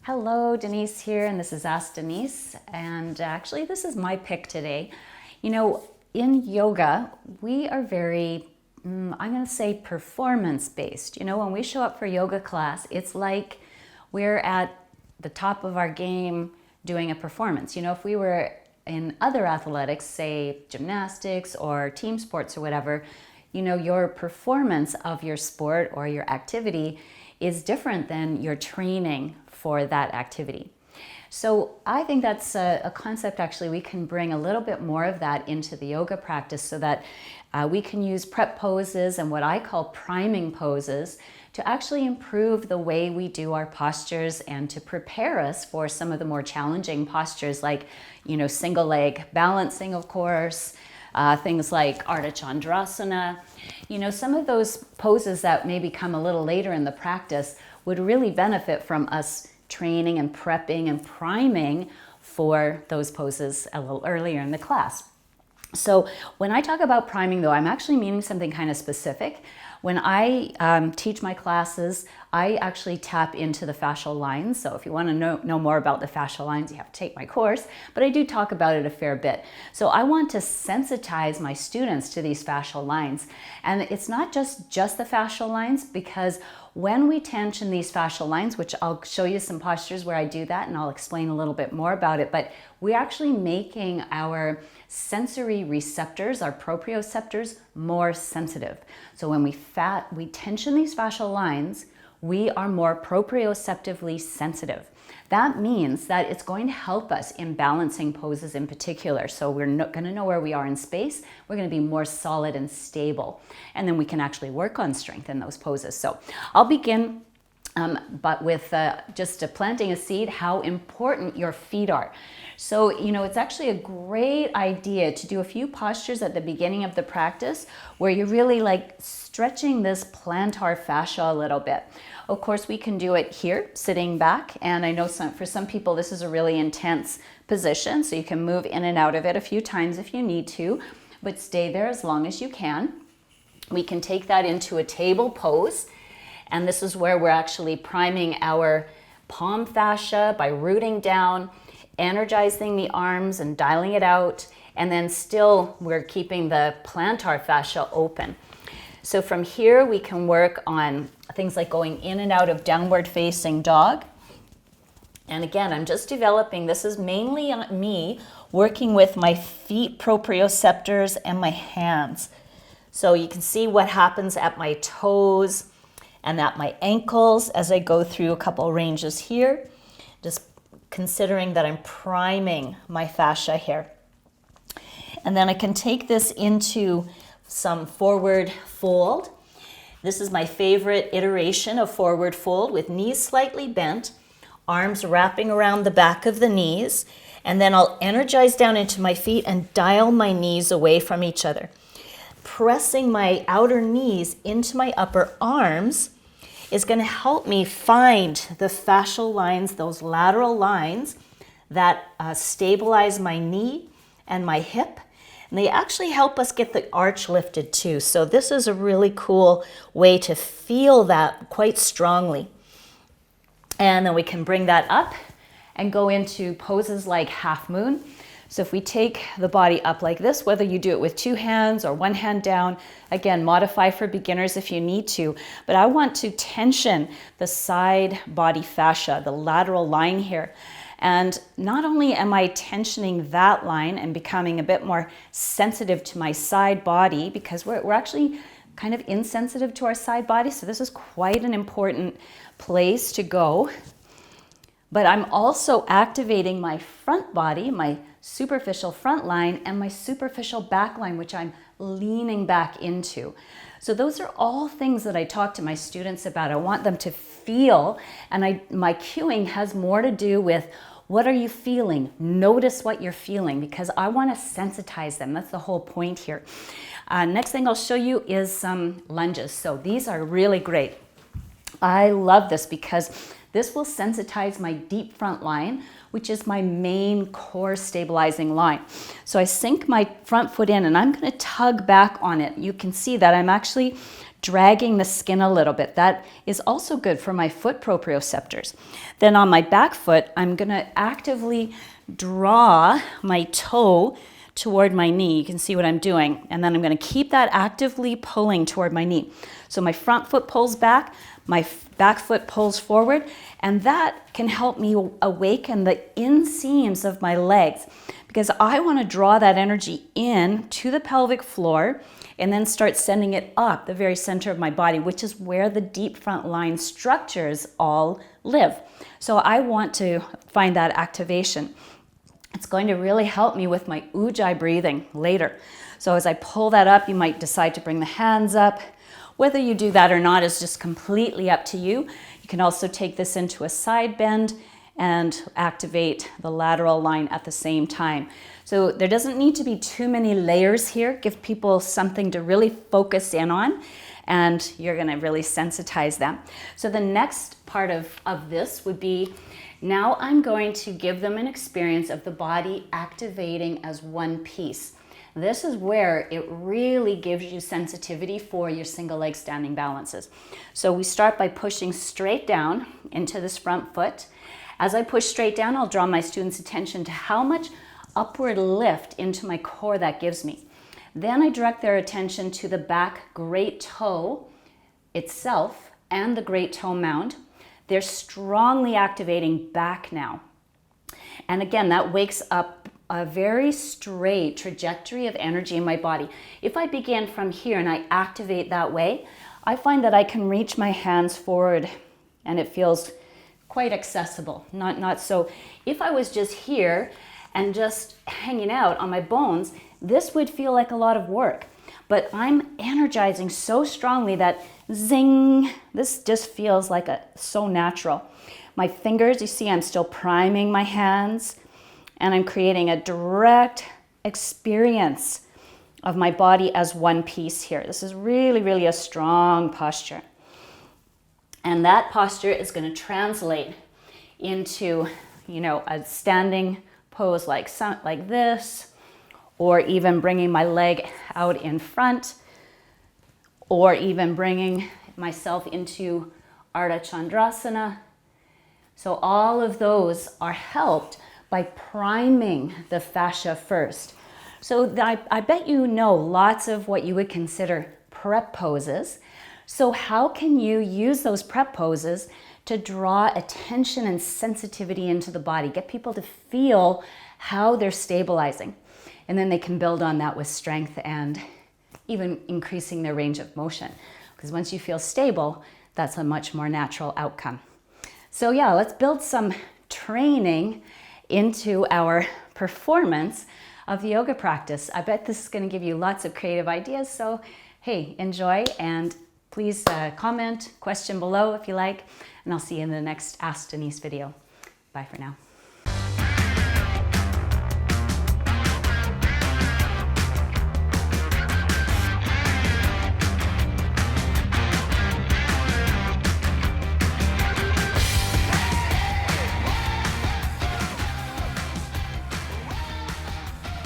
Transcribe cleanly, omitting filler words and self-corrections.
Hello, Denise here, and this is Ask Denise, and actually this is my pick today. You know, in yoga, we are very, I'm going to say performance-based. You know, when we show up for yoga class, it's like we're at the top of our game doing a performance. You know, if we were in other athletics, say gymnastics or team sports or whatever, you know, your performance of your sport or your activity is different than your training for that activity. So I think that's a concept actually we can bring a little bit more of that into the yoga practice so that we can use prep poses and what I call priming poses to actually improve the way we do our postures and to prepare us for some of the more challenging postures like, you know, single leg balancing, of course, things like Ardha Chandrasana. You know, some of those poses that maybe come a little later in the practice would really benefit from us training and prepping and priming for those poses a little earlier in the class. So when I talk about priming though, I'm actually meaning something kind of specific. When I teach my classes, I actually tap into the fascial lines. So if you want to know more about the fascial lines, you have to take my course, but I do talk about it a fair bit. So I want to sensitize my students to these fascial lines. And it's not just the fascial lines, because when we tension these fascial lines, which I'll show you some postures where I do that and I'll explain a little bit more about it, but we're actually making our sensory receptors, our proprioceptors, more sensitive. So when we tension these fascial lines, we are more proprioceptively sensitive. That means that it's going to help us in balancing poses in particular. So we're going to know where we are in space. We're going to be more solid and stable. And then we can actually work on strength in those poses. So I'll begin but with just planting a seed, how important your feet are. So, you know, it's actually a great idea to do a few postures at the beginning of the practice where you're really like stretching this plantar fascia a little bit. Of course, we can do it here, sitting back. And I know for some people, this is a really intense position. So you can move in and out of it a few times if you need to, but stay there as long as you can. We can take that into a table pose. And this is where we're actually priming our palm fascia by rooting down, energizing the arms and dialing it out. And then still we're keeping the plantar fascia open. So from here, we can work on things like going in and out of downward facing dog. And again, I'm just developing, this is mainly me working with my feet proprioceptors and my hands. So you can see what happens at my toes and at my ankles as I go through a couple ranges here, just considering that I'm priming my fascia here. And then I can take this into some forward fold. This is my favorite iteration of forward fold with knees slightly bent, arms wrapping around the back of the knees, and then I'll energize down into my feet and dial my knees away from each other. Pressing my outer knees into my upper arms is going to help me find the fascial lines, those lateral lines that stabilize my knee and my hip. And they actually help us get the arch lifted too. So this is a really cool way to feel that quite strongly. And then we can bring that up and go into poses like half moon. So if we take the body up like this, whether you do it with two hands or one hand down, again, modify for beginners if you need to, but I want to tension the side body fascia, the lateral line here. And not only am I tensioning that line and becoming a bit more sensitive to my side body, because we're actually kind of insensitive to our side body, so this is quite an important place to go. But I'm also activating my front body, my superficial front line, and my superficial back line, which I'm leaning back into. So those are all things that I talk to my students about. I want them to feel, and my cueing has more to do with what are you feeling? Notice what you're feeling, because I want to sensitize them. That's the whole point here. Next thing I'll show you is some lunges. So these are really great. I love this because this will sensitize my deep front line, which is my main core stabilizing line. So I sink my front foot in and I'm going to tug back on it. You can see that I'm actually dragging the skin a little bit. That is also good for my foot proprioceptors. Then on my back foot, I'm gonna actively draw my toe toward my knee. You can see what I'm doing. And then I'm gonna keep that actively pulling toward my knee. So my front foot pulls back, my back foot pulls forward, and that can help me awaken the inseams of my legs, because I want to draw that energy in to the pelvic floor and then start sending it up the very center of my body, which is where the deep front line structures all live. So I want to find that activation. It's going to really help me with my ujjayi breathing later. So as I pull that up, you might decide to bring the hands up. Whether you do that or not is just completely up to you. You can also take this into a side bend and activate the lateral line at the same time. So there doesn't need to be too many layers here. Give people something to really focus in on, and you're gonna really sensitize them. So the next part of this would be, now I'm going to give them an experience of the body activating as one piece. This is where it really gives you sensitivity for your single leg standing balances. So we start by pushing straight down into this front foot. As I push straight down, I'll draw my students' attention to how much upward lift into my core that gives me. Then I direct their attention to the back great toe itself and the great toe mound. They're strongly activating back now. And again, that wakes up a very straight trajectory of energy in my body. If I begin from here and I activate that way, I find that I can reach my hands forward and it feels quite accessible. Not so. If I was just here and just hanging out on my bones, this would feel like a lot of work. But I'm energizing so strongly that zing, this just feels like so natural. My fingers, you see I'm still priming my hands, and I'm creating a direct experience of my body as one piece here. This is really, really a strong posture. And that posture is going to translate into, a standing pose like this, or even bringing my leg out in front, or even bringing myself into Ardha Chandrasana. So all of those are helped by priming the fascia first. So I bet you know lots of what you would consider prep poses. So how can you use those prep poses to draw attention and sensitivity into the body? Get people to feel how they're stabilizing. And then they can build on that with strength and even increasing their range of motion. Because once you feel stable, that's a much more natural outcome. So yeah, let's build some training into our performance of the yoga practice. I bet this is going to give you lots of creative ideas. So hey, enjoy, and please comment, question below if you like, and I'll see you in the next Ask Denise video. Bye for now.